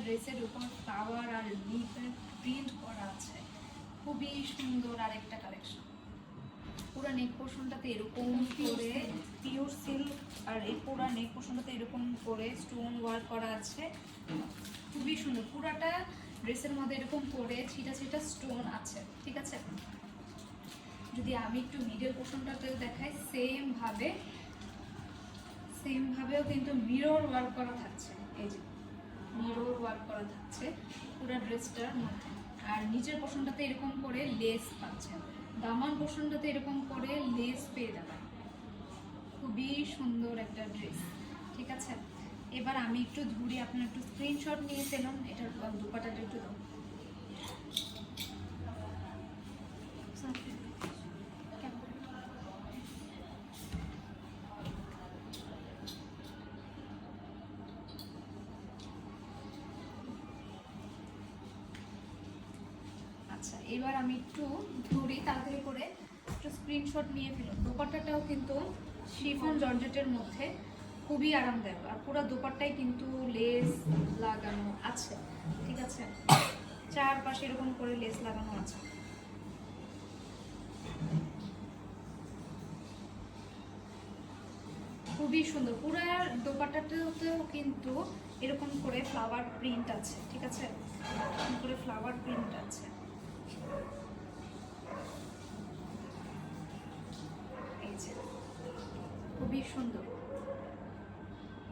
ড্রেসের উপর ফ্লাওয়ার আর লিফের প্রিন্ট করা আছে, খুবই সুন্দর আরেকটা কালেকশন। পুরো নেক পোর্শনটাতে এরকম করে পিওর সিল্ক, আর এই পুরো নেক পোর্শনটাতে এরকম করে স্টোন ওয়ার্ক করা আছে, খুবই সুন্দর। পুরাটা ড্রেসের মধ্যে এরকম করে ছিটা ছিটা স্টোন আছে, ঠিক আছে। যদি আমি একটু মিডল পোর্শনটাতে দেখাই, সেমভাবেও কিন্তু মিরর ওয়ার্ক করা থাকছে, এই যে মিরর ওয়ার্ক করা থাকছে পুরো ড্রেসটার মধ্যে। আর নিচের পোর্শনটাতে এরকম করে লেস পাচ্ছেন, দামান পোর্শনটাতে এরকম করে লেস পেয়ে যাবেন, খুবই সুন্দর একটা ড্রেস, ঠিক আছে। এবার আমি একটু ধরি, আপনার একটু স্ক্রিনশট নিয়ে ফেলুন, এটার দুপাটাটা একটু দাও। আচ্ছা, এবার আমি একটু ধরি তাড়াতাড়ি করে, একটু স্ক্রিনশট নিয়ে ফেলুন। দোপাট্টাটাও কিন্তু শিফন জর্জেটের মধ্যে, খুবই আরামদায়ক। আর পুরো দোপাট্টায় কিন্তু লেস লাগানো আছে, ঠিক আছে, চারপাশে এরকম করে লেস লাগানো আছে, খুবই সুন্দর। পুরো দোপাট্টাটাতেও কিন্তু এরকম করে ফ্লাওয়ার প্রিন্ট আছে, ঠিক আছে, এরকম করে ফ্লাওয়ার প্রিন্ট আছে, এই যে খুবই সুন্দর।